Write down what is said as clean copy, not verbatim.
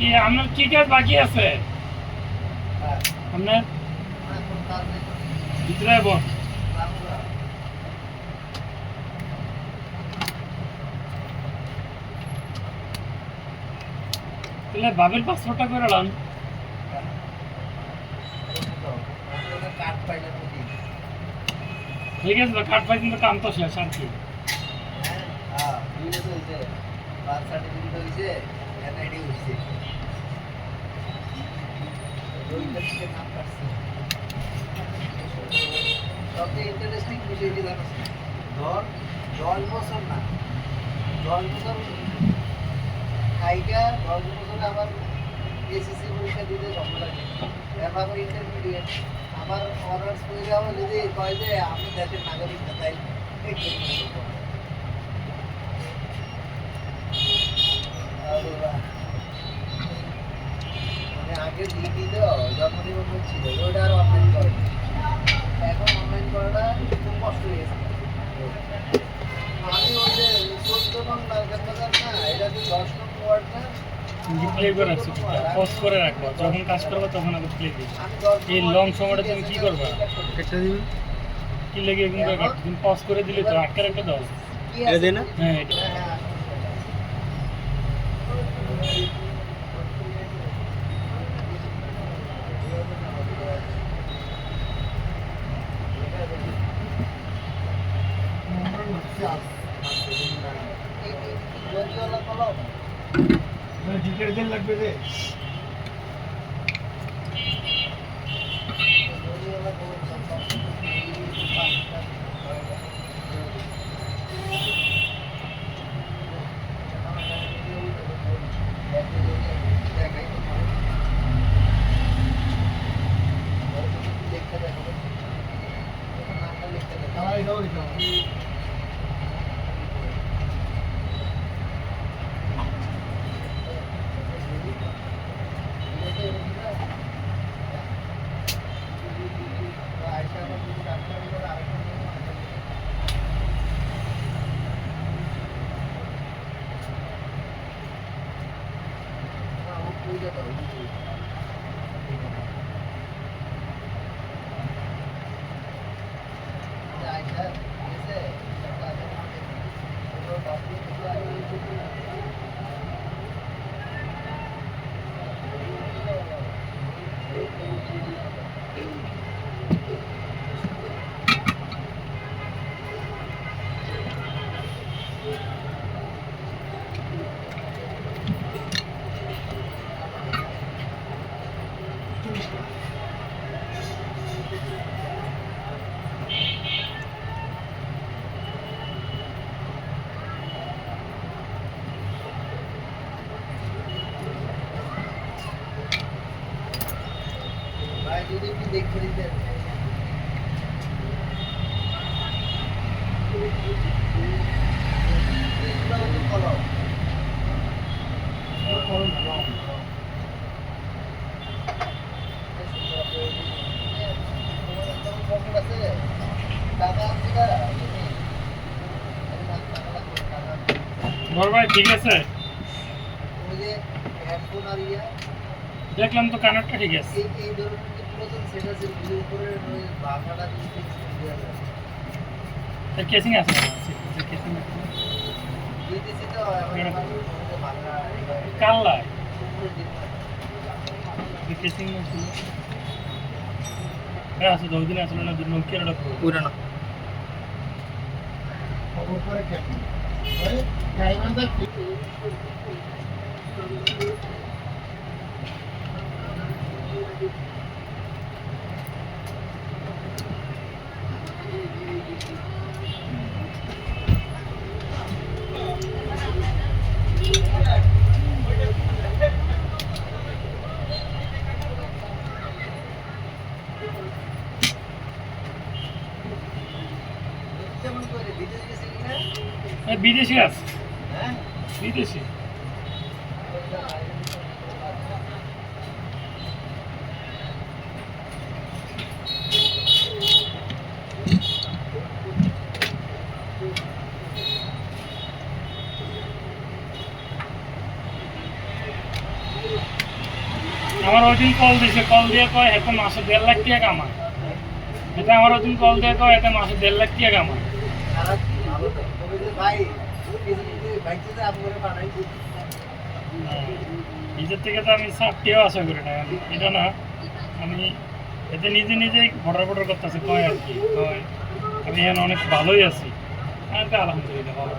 কি আপনার কি কাজ বাকি আছে? আপনার ভিতরে আইবো। তাহলে বাবির পাসপোর্টটা করে লান। ঠিক আছে, কার্ড পাই কিন্তু কাম তো শেষ আর কি। সবচেয়ে ইন্টারেস্টিং বিষয়টি জানো, ধর 10 বছর না, 10 বছর খাইকা 10 বছরে আবার এসএসসি পরীক্ষা দিতে সফল লাগে, এরপর ইন্টারমিডিয়েট আবার অনার্স পরীক্ষা হলে যদি কয় যে আমি দেশের নাগরিক না, তাই মানে আগের লিপি তো জন্ম নিবন্ধন ছিল, ওইটা আর অনলাইন করে, এখন অনলাইন করাটা খুব কষ্ট হয়ে গেছে। আমি ওই যে 14 নং লালকাবাজার না, এটা যে 10 নং ওয়ার্ড না, প্লে করে রাখছি, পজ করে রাখবো, যখন কাজ করবো তখন আবার প্লে দিই। এই লং সময়টা তুমি কি করবা? একটা দিবেন কি লেগে কিন্তু তুমি পজ করে দিলে তো আটকে রাখতে দাও। এটা দেন না? হ্যাঁ এটা ডিটারজেন্ট লাগবে রে, যদি একটু দেখে দিতেন। বড় ভাই ঠিক আছে, ওই যে হেডফোন আর ইয়া দেখলাম তো কানেরটা ঠিক আছে। এই ধরনের যে পুরাতন সেট আছে, ওই উপরে ওই ভাঙাটা যদি ফিক্স করে দেওয়া যায়। এর কেসিং আছে না? কেসিং দিতেছি তো এখন ভাঙা কাল্লা উপরে দিতে কেসিং ছিল। হ্যাঁ আছে, 10 দিন আসলে না, নোকিয়ার ওটা পুরানো খবর করে কেন ওই গাইবান্ধা বিদেশি আছে, বিদেশি। আমার ওই দিন কল দিছে, কল দিয়ে কয় এতে মাসে 1.5 লাখ টাকা কামায়। এটা আমার ওই দিন কল দিয়ে কয় এতে মাসে 1.5 লাখ টাকা কামায়। খারাপ কি? ভালো তো। তবে যে ভাই, ফেসবুকে ভাইকে যে আপনারা পাঠাই দিচ্ছি। নিজের থেকে তো আমি চাকরিও আশা করি না, এটা না আমি এতে নিজে নিজেই ভটার ভটার করতেছে, কয় আর কি কয় আমি এখন অনেক ভালোই আছি। আমি তো আলহামদুলিল্লাহ ভালো।